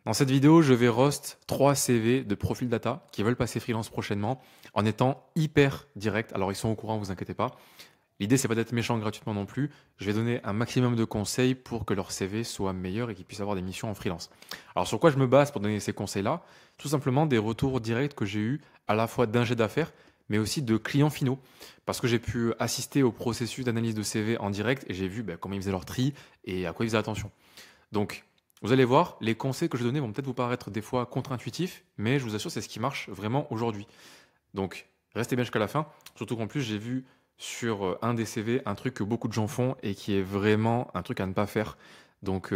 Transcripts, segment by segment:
Dans cette vidéo, je vais roast 3 CV de profil data qui veulent passer freelance prochainement en étant hyper direct. Alors ils sont au courant, vous inquiétez pas. L'idée c'est pas d'être méchant gratuitement non plus. Je vais donner un maximum de conseils pour que leur CV soit meilleur et qu'ils puissent avoir des missions en freelance. Alors sur quoi je me base pour donner ces conseils-là? Tout simplement des retours directs que j'ai eus à la fois d'ingé d'affaires mais aussi de clients finaux. Parce que j'ai pu assister au processus d'analyse de CV en direct et j'ai vu comment ils faisaient leur tri et à quoi ils faisaient attention. Donc, vous allez voir, les conseils que je vais donner vont peut-être vous paraître des fois contre-intuitifs, mais je vous assure, c'est ce qui marche vraiment aujourd'hui. Donc, restez bien jusqu'à la fin. Surtout qu'en plus, j'ai vu sur un des CV un truc que beaucoup de gens font et qui est vraiment un truc à ne pas faire. Donc,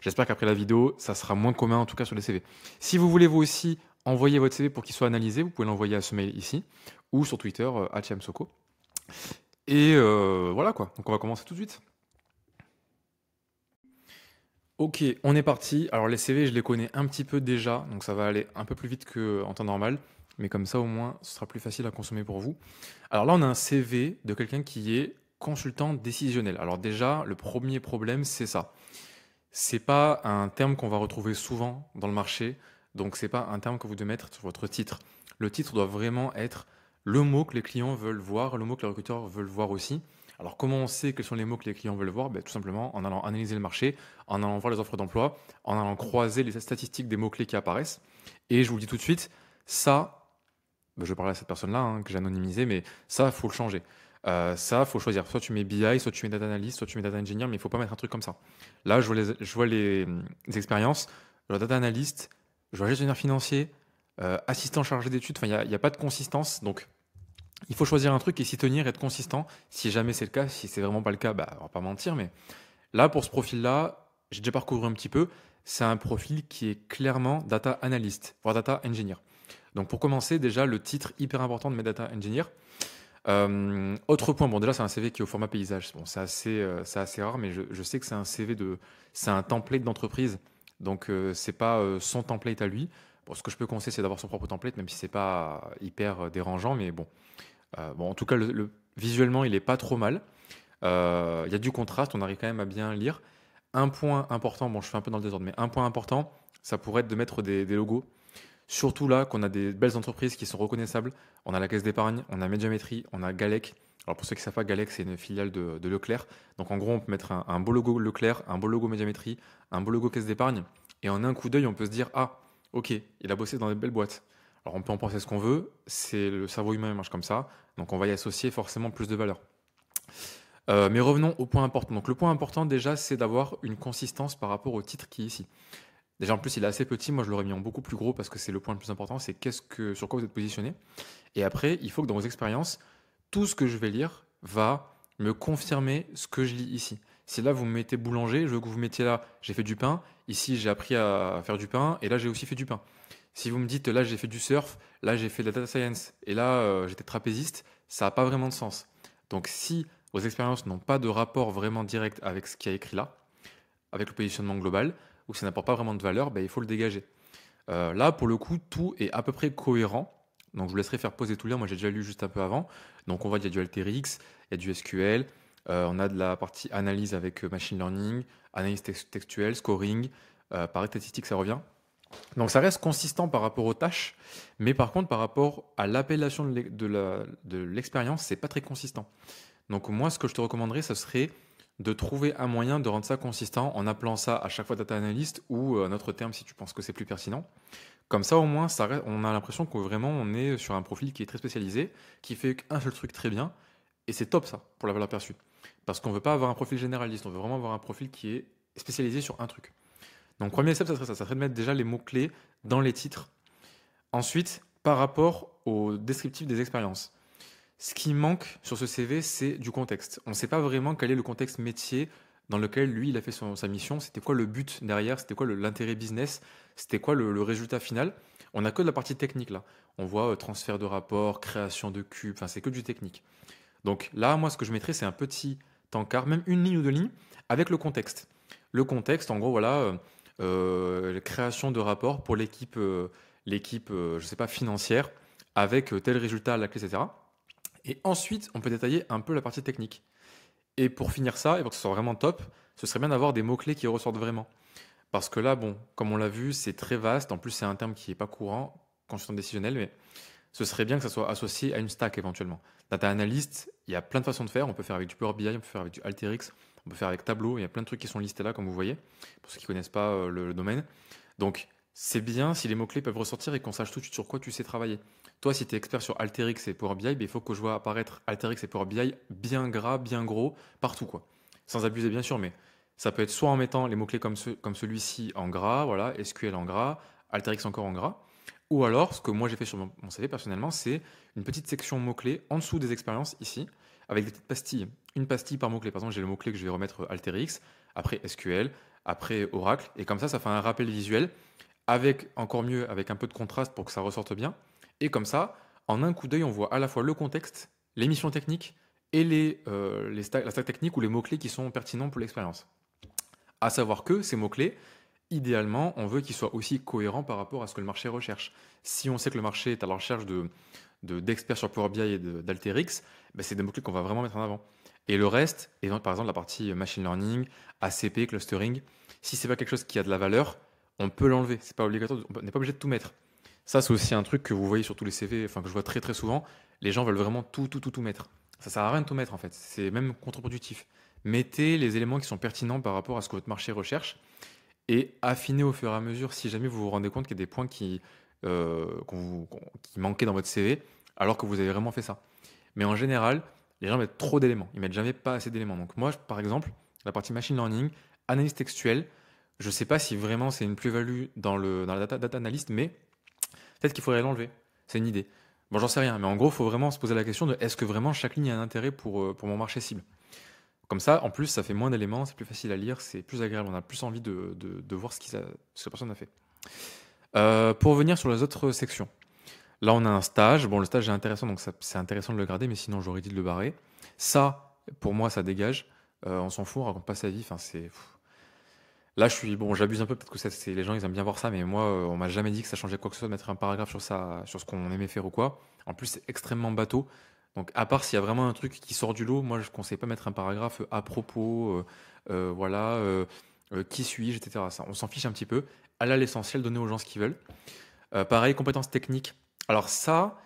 j'espère qu'après la vidéo, ça sera moins commun en tout cas sur les CV. Si vous voulez vous aussi envoyer votre CV pour qu'il soit analysé, vous pouvez l'envoyer à ce mail ici ou sur Twitter, @chamsoko. Et voilà quoi. Donc, on va commencer tout de suite. Ok, on est parti. Alors les CV, je les connais un petit peu déjà, donc ça va aller un peu plus vite qu'en temps normal. Mais comme ça, au moins, ce sera plus facile à consommer pour vous. Alors là, on a un CV de quelqu'un qui est consultant décisionnel. Alors déjà, le premier problème, c'est ça. C'est pas un terme qu'on va retrouver souvent dans le marché, donc c'est pas un terme que vous devez mettre sur votre titre. Le titre doit vraiment être le mot que les clients veulent voir, le mot que les recruteurs veulent voir aussi. Alors comment on sait quels sont les mots que les clients veulent voir? Tout simplement en allant analyser le marché, en allant voir les offres d'emploi, en allant croiser les statistiques des mots-clés qui apparaissent. Et je vous le dis tout de suite, ça, je vais parler à cette personne-là que j'ai anonymisé, mais ça, il faut le changer. Ça, faut choisir. Soit tu mets BI, soit tu mets data analyst, soit tu mets data engineer, mais il faut pas mettre un truc comme ça. Là, je vois les expériences. Je vois data analyst, je vois gestionnaire financier, assistant chargé d'études. Enfin, il y a pas de consistance. Donc, il faut choisir un truc et s'y tenir, être consistant. Si jamais c'est le cas, si c'est vraiment pas le cas, on va pas mentir. Mais là, pour ce profil-là, j'ai déjà parcouru un petit peu. C'est un profil qui est clairement data analyst, voire data engineer. Donc, pour commencer, déjà, le titre hyper important de mes data engineers. Autre point, bon déjà c'est un CV qui est au format paysage. Bon, c'est assez rare, mais je sais que c'est un CV c'est un template d'entreprise, donc c'est pas son template à lui. Bon, ce que je peux conseiller, c'est d'avoir son propre template, même si c'est pas hyper dérangeant, mais bon. Bon, en tout cas, visuellement, il est pas trop mal. Il y a du contraste, on arrive quand même à bien lire. Un point important, bon, je fais un peu dans le désordre, mais un point important, ça pourrait être de mettre des logos. Surtout là qu'on a des belles entreprises qui sont reconnaissables. On a la Caisse d'épargne, on a Médiamétrie, on a Galec. Alors pour ceux qui ne savent pas, Galec c'est une filiale de Leclerc. Donc en gros on peut mettre un beau logo Leclerc, un beau logo Médiamétrie, un beau logo Caisse d'épargne. Et en un coup d'œil on peut se dire ah ok il a bossé dans des belles boîtes. Alors on peut en penser ce qu'on veut, c'est le cerveau humain il marche comme ça. Donc on va y associer forcément plus de valeur. Mais revenons au point important. Donc le point important déjà c'est d'avoir une consistance par rapport au titre qui est ici. Déjà, en plus, il est assez petit. Moi, je l'aurais mis en beaucoup plus gros parce que c'est le point le plus important. C'est sur quoi vous êtes positionné. Et après, il faut que dans vos expériences, tout ce que je vais lire va me confirmer ce que je lis ici. Si là, vous me mettez boulanger, je veux que vous mettiez là, j'ai fait du pain. Ici, j'ai appris à faire du pain. Et là, j'ai aussi fait du pain. Si vous me dites là, j'ai fait du surf, là, j'ai fait de la data science. Et là, j'étais trapéziste, ça n'a pas vraiment de sens. Donc, si vos expériences n'ont pas de rapport vraiment direct avec ce qui est écrit là, avec le positionnement global, ou que ça n'apporte pas vraiment de valeur, il faut le dégager. Là, pour le coup, tout est à peu près cohérent. Donc, je vous laisserai faire poser tout le lien. Moi, j'ai déjà lu juste un peu avant. Donc, on voit qu'il y a du Alteryx, il y a du SQL. On a de la partie analyse avec machine learning, analyse textuelle, scoring. Pareil, statistique, ça revient. Donc, ça reste consistant par rapport aux tâches. Mais par contre, par rapport à l'appellation de l'expérience, c'est pas très consistant. Donc, moi, ce que je te recommanderais, ce serait de trouver un moyen de rendre ça consistant en appelant ça à chaque fois data analyst ou un autre terme si tu penses que c'est plus pertinent. Comme ça, au moins, on a l'impression que vraiment on est sur un profil qui est très spécialisé, qui fait un seul truc très bien, et c'est top ça pour la valeur perçue. Parce qu'on ne veut pas avoir un profil généraliste, on veut vraiment avoir un profil qui est spécialisé sur un truc. Donc, premier step, ça serait de mettre déjà les mots-clés dans les titres. Ensuite, par rapport au descriptif des expériences. Ce qui manque sur ce CV, c'est du contexte. On ne sait pas vraiment quel est le contexte métier dans lequel lui, il a fait sa mission. C'était quoi le but derrière? C'était quoi l'intérêt business? C'était quoi le résultat final? On n'a que de la partie technique là. On voit transfert de rapport, création de cubes, enfin c'est que du technique. Donc là, moi, ce que je mettrais, c'est un petit encart, même une ligne ou deux lignes, avec le contexte. Le contexte, en gros, voilà, création de rapport pour l'équipe, je sais pas, financière, avec tel résultat à la clé, etc. Et ensuite, on peut détailler un peu la partie technique. Et pour finir ça, et pour que ce soit vraiment top, ce serait bien d'avoir des mots-clés qui ressortent vraiment. Parce que là, bon, comme on l'a vu, c'est très vaste. En plus, c'est un terme qui n'est pas courant, consultant décisionnel, mais ce serait bien que ça soit associé à une stack éventuellement. Data analyst, il y a plein de façons de faire. On peut faire avec du Power BI, on peut faire avec du Alteryx, on peut faire avec Tableau. Il y a plein de trucs qui sont listés là, comme vous voyez, pour ceux qui ne connaissent pas le domaine. Donc, c'est bien si les mots-clés peuvent ressortir et qu'on sache tout de suite sur quoi tu sais travailler. Toi, si tu es expert sur Alteryx et Power BI, ben, il faut que je vois apparaître Alteryx et Power BI bien gras, bien gros, partout, quoi. Sans abuser, bien sûr, mais ça peut être soit en mettant les mots-clés comme celui-ci en gras, voilà, SQL en gras, Alteryx encore en gras, ou alors, ce que moi j'ai fait sur mon CV personnellement, c'est une petite section mots-clés en dessous des expériences ici, avec des petites pastilles. Une pastille par mot-clé. Par exemple, j'ai le mot-clé que je vais remettre Alteryx, après SQL, après Oracle, et comme ça fait un rappel visuel, avec encore mieux, avec un peu de contraste pour que ça ressorte bien. Et comme ça, en un coup d'œil, on voit à la fois le contexte, les missions techniques et la stack technique ou les mots-clés qui sont pertinents pour l'expérience. À savoir que ces mots-clés, idéalement, on veut qu'ils soient aussi cohérents par rapport à ce que le marché recherche. Si on sait que le marché est à la recherche d'experts sur Power BI et d'Alterix, ben c'est des mots-clés qu'on va vraiment mettre en avant. Et le reste, et donc, par exemple la partie machine learning, ACP, clustering, si c'est pas quelque chose qui a de la valeur, on peut l'enlever. C'est pas obligatoire, on n'est pas obligé de tout mettre. Ça, c'est aussi un truc que vous voyez sur tous les CV, enfin que je vois très très souvent. Les gens veulent vraiment tout mettre. Ça sert à rien de tout mettre en fait. C'est même contre-productif. Mettez les éléments qui sont pertinents par rapport à ce que votre marché recherche et affinez au fur et à mesure si jamais vous vous rendez compte qu'il y a des points qui manquaient dans votre CV alors que vous avez vraiment fait ça. Mais en général, les gens mettent trop d'éléments. Ils mettent jamais pas assez d'éléments. Donc moi, par exemple, la partie machine learning, analyse textuelle, je ne sais pas si vraiment c'est une plus-value dans la data analyst, mais peut-être qu'il faudrait l'enlever. C'est une idée. Bon, j'en sais rien, mais en gros, il faut vraiment se poser la question de est-ce que vraiment chaque ligne a un intérêt pour mon marché cible. Comme ça, en plus, ça fait moins d'éléments, c'est plus facile à lire, c'est plus agréable, on a plus envie de voir ce que la personne a fait. Pour revenir sur les autres sections. Là, on a un stage. Bon, le stage est intéressant, donc c'est intéressant de le garder, mais sinon, j'aurais dit de le barrer. Ça, pour moi, ça dégage. On s'en fout, on raconte pas sa vie. Enfin, là, bon, j'abuse un peu, peut-être que les gens, ils aiment bien voir ça, mais moi, on m'a jamais dit que ça changeait quoi que ce soit de mettre un paragraphe sur ça, sur ce qu'on aimait faire ou quoi. En plus, c'est extrêmement bateau. Donc, à part s'il y a vraiment un truc qui sort du lot, moi, je ne conseille pas mettre un paragraphe à propos, voilà, qui suis-je, etc. Ça, on s'en fiche un petit peu. Aller à l'essentiel, donner aux gens ce qu'ils veulent. Pareil, compétences techniques. Alors ça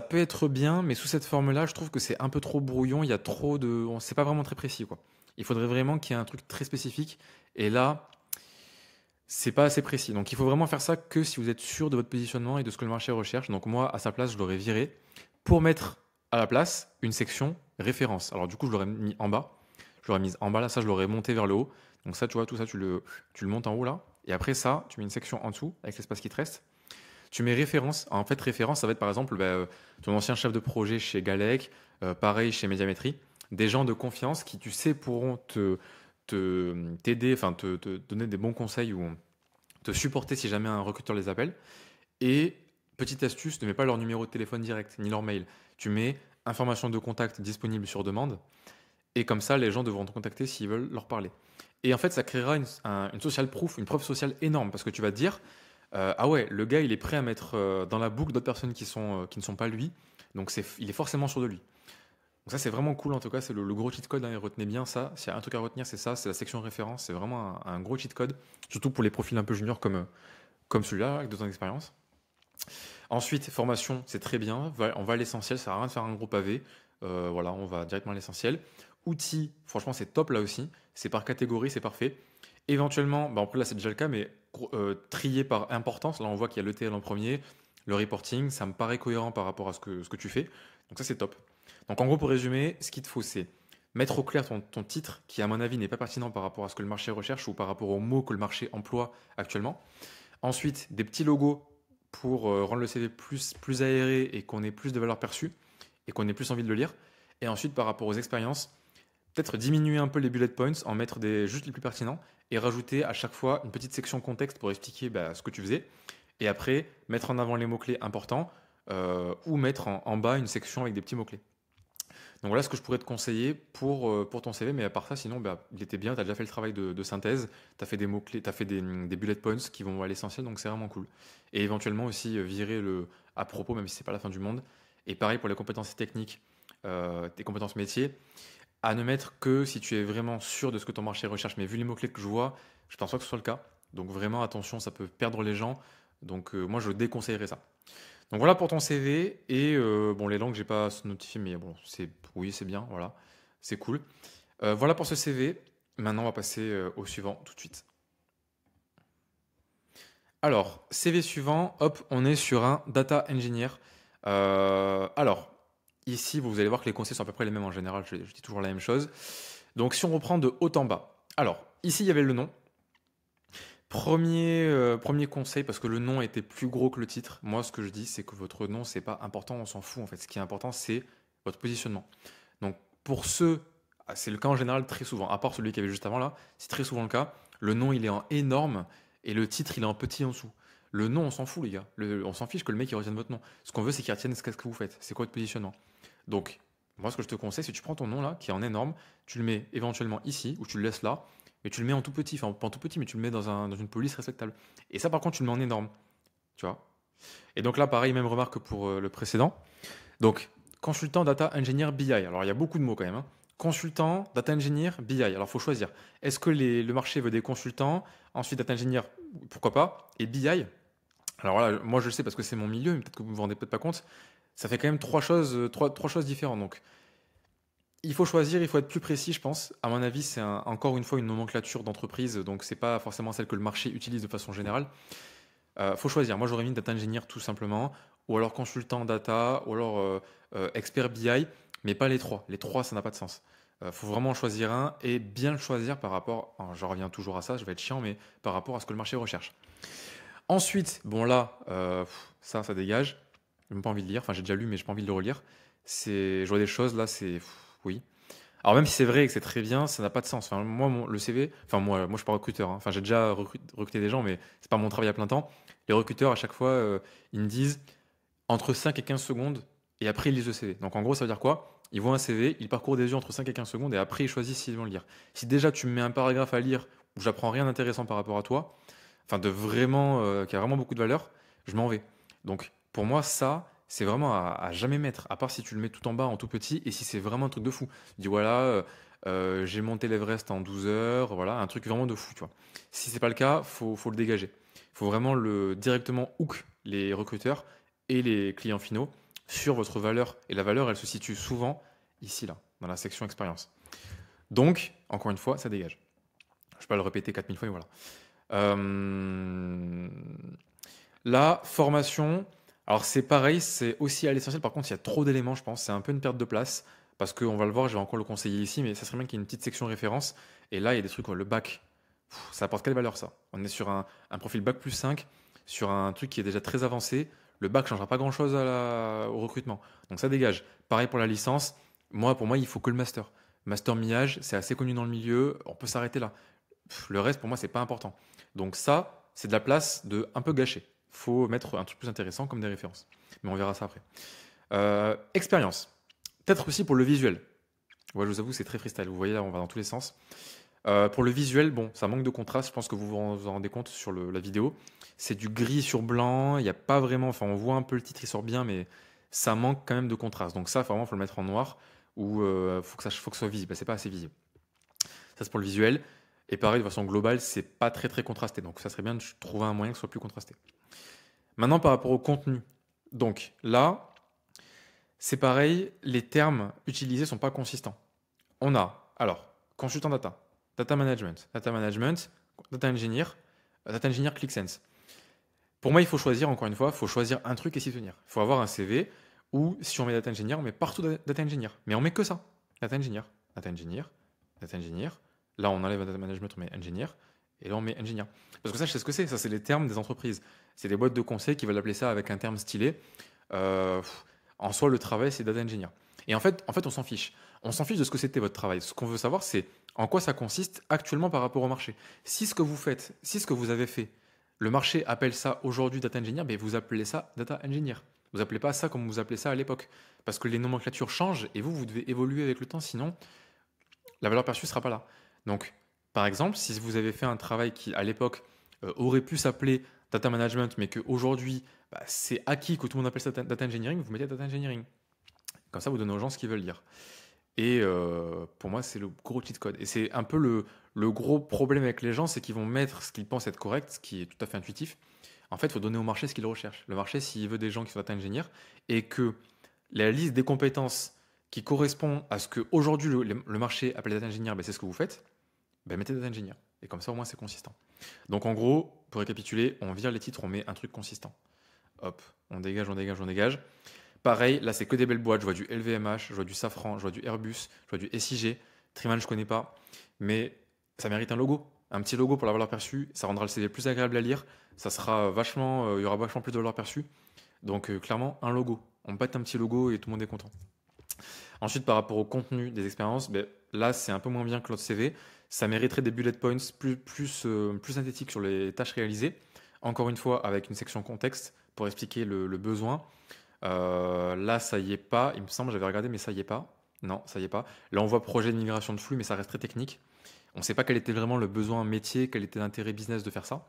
peut être bien, mais sous cette forme-là, je trouve que c'est un peu trop brouillon. Il y a trop de, c'est pas vraiment très précis, quoi. Il faudrait vraiment qu'il y ait un truc très spécifique. Et là, c'est pas assez précis. Donc il faut vraiment faire ça que si vous êtes sûr de votre positionnement et de ce que le marché recherche. Donc moi, à sa place, je l'aurais viré pour mettre à la place une section référence. Alors du coup, je l'aurais mis en bas. Je l'aurais mise en bas là, ça je l'aurais monté vers le haut. Donc ça, tu vois, tout ça, tu le montes en haut là. Et après ça, tu mets une section en dessous avec l'espace qui te reste. Tu mets référence. En fait, référence, ça va être par exemple ton ancien chef de projet chez Galec, pareil chez Médiamétrie. Des gens de confiance qui, tu sais, pourront t'aider, enfin te donner des bons conseils ou te supporter si jamais un recruteur les appelle. Et petite astuce, ne mets pas leur numéro de téléphone direct ni leur mail. Tu mets information de contact disponible sur demande. Et comme ça, les gens devront te contacter s'ils veulent leur parler. Et en fait, ça créera une social proof, une preuve sociale énorme parce que tu vas te dire ah ouais, le gars, il est prêt à mettre dans la boucle d'autres personnes qui ne sont pas lui. Donc il est forcément sûr de lui. Donc ça, c'est vraiment cool en tout cas. C'est le gros cheat code. Hein, et retenez bien ça. S'il y a un truc à retenir, c'est ça. C'est la section référence. C'est vraiment un gros cheat code. Surtout pour les profils un peu juniors comme celui-là, avec 2 ans d'expérience. Ensuite, formation, c'est très bien. On va à l'essentiel. Ça sert à rien de faire un gros pavé. Voilà, on va directement à l'essentiel. Outils, franchement, c'est top là aussi. C'est par catégorie, c'est parfait. Éventuellement, bah après là c'est déjà le cas, mais trier par importance. Là on voit qu'il y a l'ETL en premier, le reporting, ça me paraît cohérent par rapport à ce que tu fais. Donc ça c'est top. Donc en gros pour résumer, ce qu'il te faut c'est mettre au clair ton titre qui à mon avis n'est pas pertinent par rapport à ce que le marché recherche ou par rapport aux mots que le marché emploie actuellement. Ensuite des petits logos pour rendre le CV plus aéré et qu'on ait plus de valeur perçue et qu'on ait plus envie de le lire. Et ensuite par rapport aux expériences, peut-être diminuer un peu les bullet points, en mettre juste les plus pertinents et rajouter à chaque fois une petite section contexte pour expliquer ce que tu faisais. Et après, mettre en avant les mots-clés importants ou mettre en bas une section avec des petits mots-clés. Donc voilà ce que je pourrais te conseiller pour ton CV. Mais à part ça, sinon, il était bien. Tu as déjà fait le travail de synthèse. Tu as fait des mots-clés, tu as fait des bullet points qui vont à l'essentiel. Donc c'est vraiment cool. Et éventuellement aussi virer le à propos, même si c'est pas la fin du monde. Et pareil pour les compétences techniques, tes compétences métiers à ne mettre que si tu es vraiment sûr de ce que ton marché recherche. Mais vu les mots-clés que je vois, je pense pas que ce soit le cas. Donc vraiment attention, ça peut perdre les gens. Donc moi je déconseillerais ça. Donc voilà pour ton CV et bon les langues j'ai pas notifié mais bon c'est oui c'est bien voilà c'est cool. Voilà pour ce CV. Maintenant on va passer au suivant tout de suite. Alors CV suivant, hop on est sur un data engineer. Alors ici vous allez voir que les conseils sont à peu près les mêmes en général. Je dis toujours la même chose. Donc si on reprend de haut en bas. Alors ici il y avait le nom. Premier conseil, parce que le nom était plus gros que le titre. Moi, ce que je dis, c'est que votre nom, c'est pas important, on s'en fout en fait. Ce qui est important, c'est votre positionnement. Donc, pour ceux, c'est le cas en général très souvent, à part celui qui avait juste avant là, c'est très souvent le cas. Le nom, il est en énorme et le titre, il est en petit en dessous. Le nom, on s'en fout, les gars. On s'en fiche que le mec il retienne votre nom. Ce qu'on veut, c'est qu'il retienne ce que vous faites. C'est quoi votre positionnement. Donc, moi, ce que je te conseille, c'est que tu prends ton nom là, qui est en énorme, tu le mets éventuellement ici, ou tu le laisses là, mais tu le mets en tout petit, enfin pas en tout petit, mais tu le mets dans une police respectable. Et ça, par contre, tu le mets en énorme, tu vois. Et donc là, pareil, même remarque que pour le précédent. Donc, consultant data engineer BI. Alors, il y a beaucoup de mots quand même, hein. Consultant, data engineer, BI. Alors, il faut choisir. Est-ce que le marché veut des consultants? Ensuite, data engineer, pourquoi pas? Et BI. Alors là, moi, je le sais parce que c'est mon milieu, mais peut-être que vous ne vous rendez peut-être pas compte. Ça fait quand même trois choses différentes. Donc, il faut choisir, il faut être plus précis, je pense. À mon avis, c'est encore une fois une nomenclature d'entreprise, donc c'est pas forcément celle que le marché utilise de façon générale. Faut choisir. Moi, j'aurais mis data engineer tout simplement, ou alors consultant data, ou alors expert BI, mais pas les trois. Les trois, ça n'a pas de sens. Faut vraiment en choisir un et bien le choisir par rapport. Alors, je reviens toujours à ça, je vais être chiant, mais par rapport à ce que le marché recherche. Ensuite, bon là, ça dégage. J'ai même pas envie de lire. Enfin, j'ai déjà lu, mais j'ai pas envie de le relire. Je vois des choses là, oui. Alors même si c'est vrai et que c'est très bien, ça n'a pas de sens. Enfin, moi, le CV, enfin moi je suis pas recruteur, hein. Enfin, j'ai déjà recruté des gens, mais c'est pas mon travail à plein temps. Les recruteurs, à chaque fois, ils me disent entre 5 et 15 secondes, et après ils lisent le CV. Donc en gros, ça veut dire quoi? Ils voient un CV, ils parcourent des yeux entre 5 et 15 secondes, et après ils choisissent s'ils vont le lire. Si déjà tu me mets un paragraphe à lire où j'apprends rien d'intéressant par rapport à toi, enfin de vraiment, qui a vraiment beaucoup de valeur, je m'en vais. Donc pour moi, ça, c'est vraiment à jamais mettre, à part si tu le mets tout en bas en tout petit, et si c'est vraiment un truc de fou. Tu dis voilà, j'ai monté l'Everest en 12 heures, voilà, un truc vraiment de fou, tu vois. Si c'est pas le cas, faut le dégager. Faut vraiment le directement hook les recruteurs et les clients finaux sur votre valeur. Et la valeur, elle se situe souvent ici, là, dans la section expérience. Donc, encore une fois, ça dégage. Je ne vais pas le répéter 4000 fois, mais voilà. Euh, La formation, alors c'est pareil, c'est aussi à l'essentiel. Par contre, il y a trop d'éléments, je pense. C'est un peu une perte de place. Parce qu'on va le voir, je vais encore le conseiller ici, mais ça serait bien qu'il y ait une petite section référence. Et là, il y a des trucs, le bac. Ça apporte quelle valeur ça? On est sur un profil bac plus 5, sur un truc qui est déjà très avancé. Le bac ne changera pas grand-chose au recrutement. Donc ça dégage. Pareil pour la licence. Pour moi, il faut que le master. Master millage, c'est assez connu dans le milieu. On peut s'arrêter là. Le reste, pour moi, c'est pas important. Donc ça, c'est de la place de un peu gâcher. Faut mettre un truc plus intéressant comme des références. Mais on verra ça après. Expérience. Peut-être aussi pour le visuel. Ouais, je vous avoue, c'est très freestyle. Vous voyez, là, on va dans tous les sens. Pour le visuel, bon, ça manque de contraste. Je pense que vous en rendez compte sur la vidéo. C'est du gris sur blanc. Il n'y a pas vraiment. Enfin, on voit un peu le titre, il sort bien, mais ça manque quand même de contraste. Donc ça, vraiment, faut le mettre en noir ou faut que ce soit visible. C'est pas assez visible. Ça, c'est pour le visuel. Et pareil, de façon globale, c'est pas très très contrasté. Donc ça serait bien de trouver un moyen que ce soit plus contrasté. Maintenant, par rapport au contenu. Donc là, c'est pareil, les termes utilisés sont pas consistants. On a, alors, consultant data, data management, data engineer ClickSense. Pour moi, il faut choisir, encore une fois, il faut choisir un truc et s'y tenir. Il faut avoir un CV où, si on met data engineer, on met partout data engineer. Mais on met que ça. Data engineer, data engineer, data engineer. Là, on enlève data management, on met engineer. Et là, on met engineer. Parce que ça, je sais ce que c'est. Ça, c'est les termes des entreprises. C'est des boîtes de conseil qui veulent appeler ça avec un terme stylé. En soi, le travail, c'est data engineer. Et en fait, on s'en fiche. On s'en fiche de ce que c'était votre travail. Ce qu'on veut savoir, c'est en quoi ça consiste actuellement par rapport au marché. Si ce que vous faites, si ce que vous avez fait, le marché appelle ça aujourd'hui data engineer, mais vous appelez ça data engineer. Vous appelez pas ça comme vous appelez ça à l'époque. Parce que les nomenclatures changent et vous devez évoluer avec le temps, sinon la valeur perçue ne sera pas là. Donc, par exemple, si vous avez fait un travail qui, à l'époque, aurait pu s'appeler data management, mais qu'aujourd'hui, c'est acquis que tout le monde appelle ça data engineering, vous mettez data engineering. Comme ça, vous donnez aux gens ce qu'ils veulent lire. Et pour moi, c'est le gros cheat code. Et c'est un peu le gros problème avec les gens, c'est qu'ils vont mettre ce qu'ils pensent être correct, ce qui est tout à fait intuitif. En fait, il faut donner au marché ce qu'il recherche. Le marché, s'il veut des gens qui soient data ingénieurs et que la liste des compétences qui correspond à ce que aujourd'hui le marché appelle data engineer, ben, c'est ce que vous faites, ben, mettez data engineer. Et comme ça, au moins, c'est consistant. Donc, en gros, pour récapituler, on vire les titres, on met un truc consistant. Hop, on dégage, on dégage, on dégage. Pareil, là, c'est que des belles boîtes. Je vois du LVMH, je vois du Safran, je vois du Airbus, je vois du SIG. Triman, je connais pas. Mais ça mérite un logo. Un petit logo pour la valeur perçue. Ça rendra le CV plus agréable à lire. Ça sera vachement, il y aura vachement plus de valeur perçue. Donc, clairement, un logo. On pète un petit logo et tout le monde est content. Ensuite, par rapport au contenu des expériences, ben, là, c'est un peu moins bien que l'autre CV. Ça mériterait des bullet points plus synthétiques sur les tâches réalisées. Encore une fois, avec une section contexte pour expliquer le besoin. Là, ça y est pas. Il me semble, j'avais regardé, mais ça y est pas. Non, ça y est pas. Là, on voit projet de migration de flux, mais ça reste très technique. On ne sait pas quel était vraiment le besoin métier, quel était l'intérêt business de faire ça.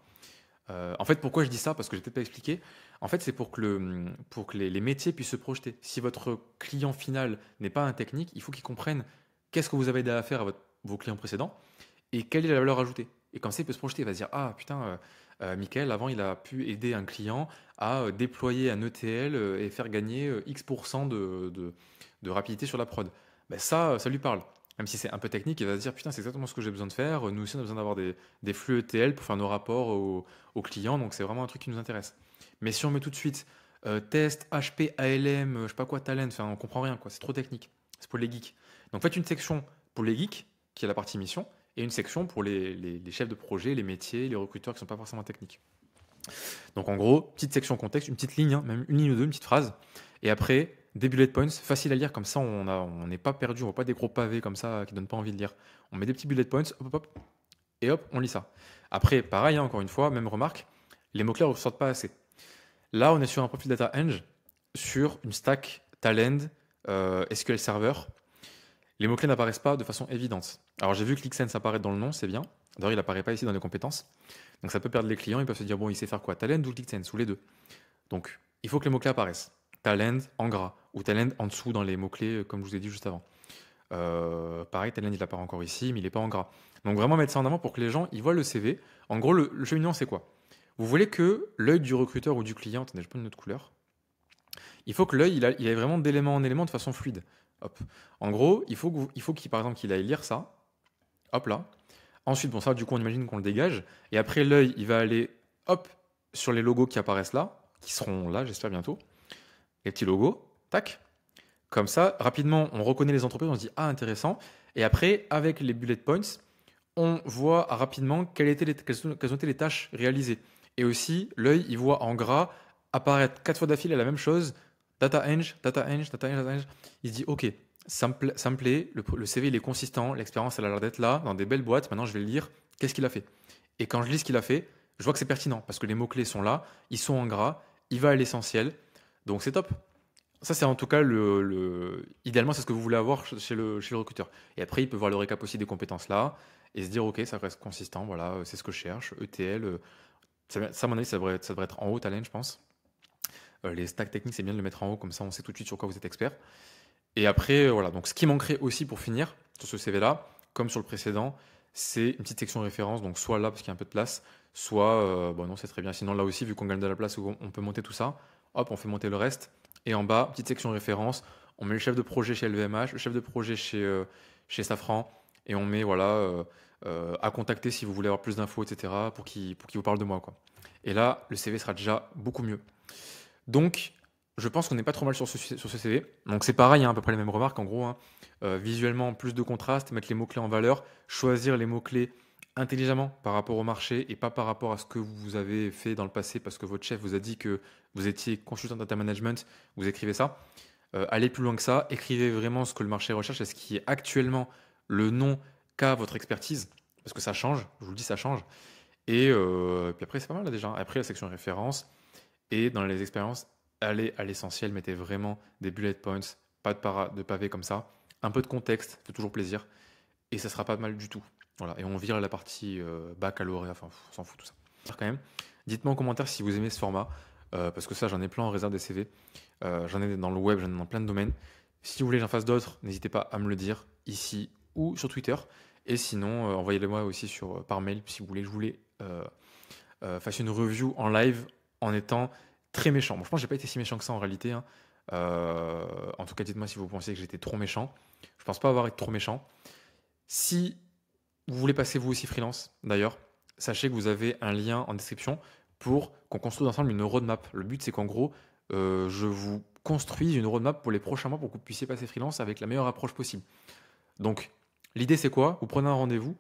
En fait, pourquoi je dis ça? Parce que j'ai peut-être pas expliqué. En fait, c'est pour que les métiers puissent se projeter. Si votre client final n'est pas un technique, il faut qu'il comprenne qu'est-ce que vous avez aidé à faire à vos clients précédents et quelle est la valeur ajoutée. Et comme ça, il peut se projeter. Il va se dire, ah putain, Michael, avant, il a pu aider un client à déployer un ETL et faire gagner X% de rapidité sur la prod. Ben ça lui parle. Même si c'est un peu technique, il va se dire, putain, c'est exactement ce que j'ai besoin de faire. Nous aussi, on a besoin d'avoir des flux ETL pour faire nos rapports aux clients. Donc, c'est vraiment un truc qui nous intéresse. Mais si on met tout de suite test, HP, ALM, je sais pas quoi, talent, enfin, on comprend rien, quoi. C'est trop technique. C'est pour les geeks. Donc, faites une section pour les geeks, qui est la partie mission, et une section pour les chefs de projet, les métiers, les recruteurs qui ne sont pas forcément techniques. Donc en gros, petite section contexte, une petite ligne, hein, même une ligne ou deux, une petite phrase. Et après, des bullet points, facile à lire, comme ça on n'est pas perdu, on voit pas des gros pavés comme ça qui donnent pas envie de lire. On met des petits bullet points, hop, hop, hop, et hop, on lit ça. Après, pareil, hein, encore une fois, même remarque, les mots-clés ne ressortent pas assez. Là, on est sur un profil data eng, sur une stack Talend, SQL Server. Les mots-clés n'apparaissent pas de façon évidente. Alors j'ai vu que l'Xsense apparaît dans le nom, c'est bien. D'ailleurs, il apparaît pas ici dans les compétences. Donc ça peut perdre les clients, ils peuvent se dire, bon, il sait faire quoi? Talend ou l'Xsense, ou les deux. Donc il faut que les mots-clés apparaissent. Talend en gras, ou Talend en dessous dans les mots-clés, comme je vous ai dit juste avant. Pareil, Talend, il apparaît encore ici, mais il n'est pas en gras. Donc vraiment mettre ça en avant pour que les gens, ils voient le CV. En gros, le cheminement, c'est quoi? Vous voulez que l'œil du recruteur ou du client, attendez, je prends une autre couleur. Il faut que l'œil, il aille vraiment d'élément en élément de façon fluide. Hop. En gros, il faut qu'il, par exemple, qu'il aille lire ça. Hop là. Ensuite, bon, ça, du coup, on imagine qu'on le dégage. Et après, l'œil, il va aller, hop, sur les logos qui apparaissent là, qui seront là, j'espère bientôt. Les petits logos, tac. Comme ça, rapidement, on reconnaît les entreprises, on se dit, ah, intéressant. Et après, avec les bullet points, on voit rapidement quelles ont été les tâches réalisées. Et aussi, l'œil, il voit en gras apparaître 4 fois d'affilée la même chose. Data eng, data eng, data eng, data eng. Il se dit, ok, ça me plaît, le CV il est consistant, l'expérience elle a l'air d'être là, dans des belles boîtes, maintenant je vais le lire, qu'est-ce qu'il a fait? Et quand je lis ce qu'il a fait, je vois que c'est pertinent, parce que les mots-clés sont là, ils sont en gras, il va à l'essentiel, donc c'est top. Ça c'est en tout cas idéalement c'est ce que vous voulez avoir chez le recruteur. Et après il peut voir le récap aussi des compétences là, et se dire ok ça reste consistant, voilà, c'est ce que je cherche, ETL, ça à mon avis ça devrait être en haut, talent je pense. Les stacks techniques c'est bien de le mettre en haut, comme ça on sait tout de suite sur quoi vous êtes expert. Et après, voilà. Donc, ce qui manquerait aussi pour finir sur ce CV-là, comme sur le précédent, c'est une petite section référence. Donc, soit là, parce qu'il y a un peu de place, soit, bon, non, c'est très bien. Sinon, là aussi, vu qu'on gagne de la place, on peut monter tout ça. Hop, on fait monter le reste. Et en bas, petite section référence. On met le chef de projet chez LVMH, le chef de projet chez Safran. Et on met, voilà, à contacter si vous voulez avoir plus d'infos, etc., pour qu'il vous parle de moi, quoi. Et là, le CV sera déjà beaucoup mieux. Donc, je pense qu'on n'est pas trop mal sur ce CV. Donc, c'est pareil, hein, à peu près les mêmes remarques en gros, hein. Visuellement, plus de contraste, mettre les mots-clés en valeur, choisir les mots-clés intelligemment par rapport au marché et pas par rapport à ce que vous avez fait dans le passé parce que votre chef vous a dit que vous étiez consultant data management, vous écrivez ça. Allez plus loin que ça, écrivez vraiment ce que le marché recherche et ce qui est actuellement le nom qu'a votre expertise, parce que ça change, je vous le dis, ça change. Et puis après, c'est pas mal là déjà. Après, la section référence. Et dans les expériences, allez à l'essentiel, mettez vraiment des bullet points, pas de pavés comme ça, un peu de contexte, fait toujours plaisir, et ça sera pas mal du tout. Voilà, et on vire la partie baccalauréat, enfin, on s'en fout tout ça. Quand même, dites-moi en commentaire si vous aimez ce format, parce que ça, j'en ai plein en réserve des CV, j'en ai dans le web, j'en ai dans plein de domaines. Si vous voulez que j'en fasse d'autres, n'hésitez pas à me le dire ici ou sur Twitter. Et sinon, envoyez-les-moi aussi par mail si vous voulez que je voulais fasse une review en live en étant très méchant. Bon, je pense que j'ai pas été si méchant que ça en réalité, hein. En tout cas, dites-moi si vous pensez que j'étais trop méchant. Je pense pas avoir été trop méchant. Si vous voulez passer vous aussi freelance, d'ailleurs, sachez que vous avez un lien en description pour qu'on construise ensemble une roadmap. Le but, c'est qu'en gros, je vous construise une roadmap pour les prochains mois pour que vous puissiez passer freelance avec la meilleure approche possible. Donc, l'idée, c'est quoi? Vous prenez un rendez-vous,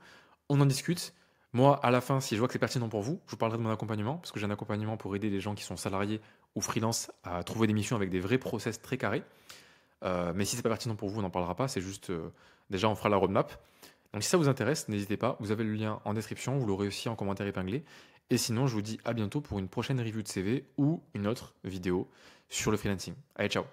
on en discute. Moi, à la fin, si je vois que c'est pertinent pour vous, je vous parlerai de mon accompagnement, parce que j'ai un accompagnement pour aider les gens qui sont salariés ou freelance à trouver des missions avec des vrais process très carrés. Mais si c'est pas pertinent pour vous, on n'en parlera pas. C'est juste, déjà, on fera la roadmap. Donc si ça vous intéresse, n'hésitez pas. Vous avez le lien en description, vous l'aurez aussi en commentaire épinglé. Et sinon, je vous dis à bientôt pour une prochaine review de CV ou une autre vidéo sur le freelancing. Allez, ciao!